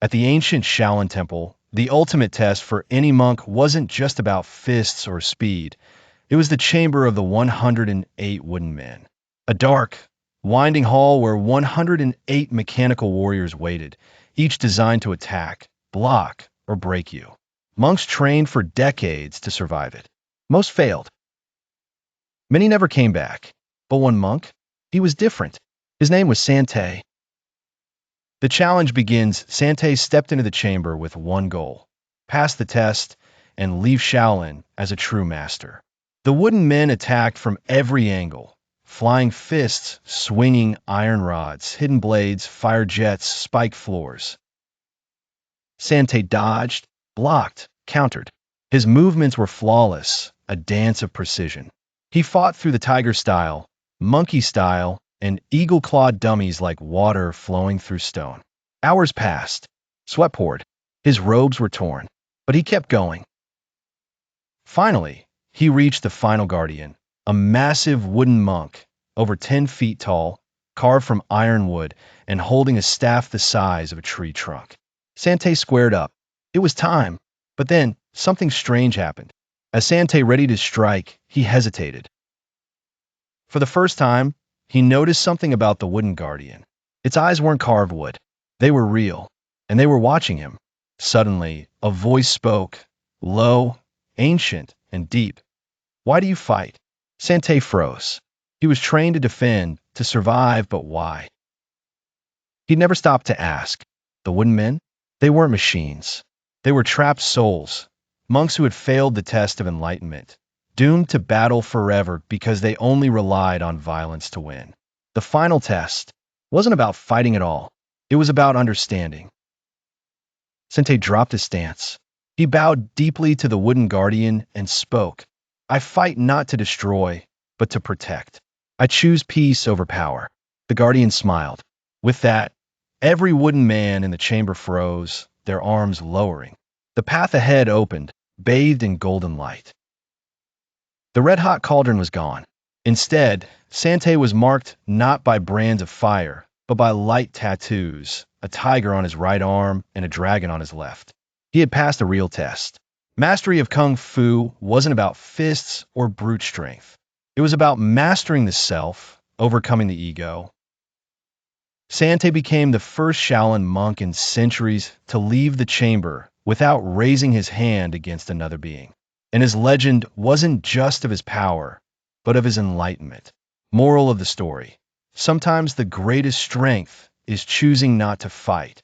At the ancient Shaolin Temple, the ultimate test for any monk wasn't just about fists or speed. It was the chamber of the 108 wooden men. A dark, winding hall where 108 mechanical warriors waited, each designed to attack, block, or break you. Monks trained for decades to survive it. Most failed. Many never came back. But one monk, he was different. His name was Sante. The challenge begins. Sante stepped into the chamber with one goal: pass the test and leave Shaolin as a true master. The wooden men attacked from every angle: flying fists, swinging iron rods, hidden blades, fire jets, spiked floors. Sante dodged, blocked, countered. His movements were flawless, a dance of precision. He fought through the tiger style, monkey style, and eagle-clawed dummies like water flowing through stone. Hours passed. Sweat poured. His robes were torn. But he kept going. Finally, he reached the final guardian, a massive wooden monk, over 10 feet tall, carved from ironwood, and holding a staff the size of a tree trunk. Sante squared up. It was time. But then, something strange happened. As Sante ready to strike, he hesitated. For the first time, he noticed something about the wooden guardian. Its eyes weren't carved wood. They were real, and they were watching him. Suddenly, a voice spoke, low, ancient, and deep. "Why do you fight?" Sante froze. He was trained to defend, to survive, but why? He never stopped to ask. The wooden men? They weren't machines. They were trapped souls, monks who had failed the test of enlightenment, doomed to battle forever because they only relied on violence to win. The final test wasn't about fighting at all. It was about understanding. Sante dropped his stance. He bowed deeply to the wooden guardian and spoke. "I fight not to destroy, but to protect. I choose peace over power." The guardian smiled. With that, every wooden man in the chamber froze, their arms lowering. The path ahead opened, bathed in golden light. The red-hot cauldron was gone. Instead, Sante was marked not by brands of fire, but by light tattoos, a tiger on his right arm and a dragon on his left. He had passed a real test. Mastery of Kung Fu wasn't about fists or brute strength. It was about mastering the self, overcoming the ego. Sante became the first Shaolin monk in centuries to leave the chamber without raising his hand against another being. And his legend wasn't just of his power, but of his enlightenment. Moral of the story: sometimes the greatest strength is choosing not to fight,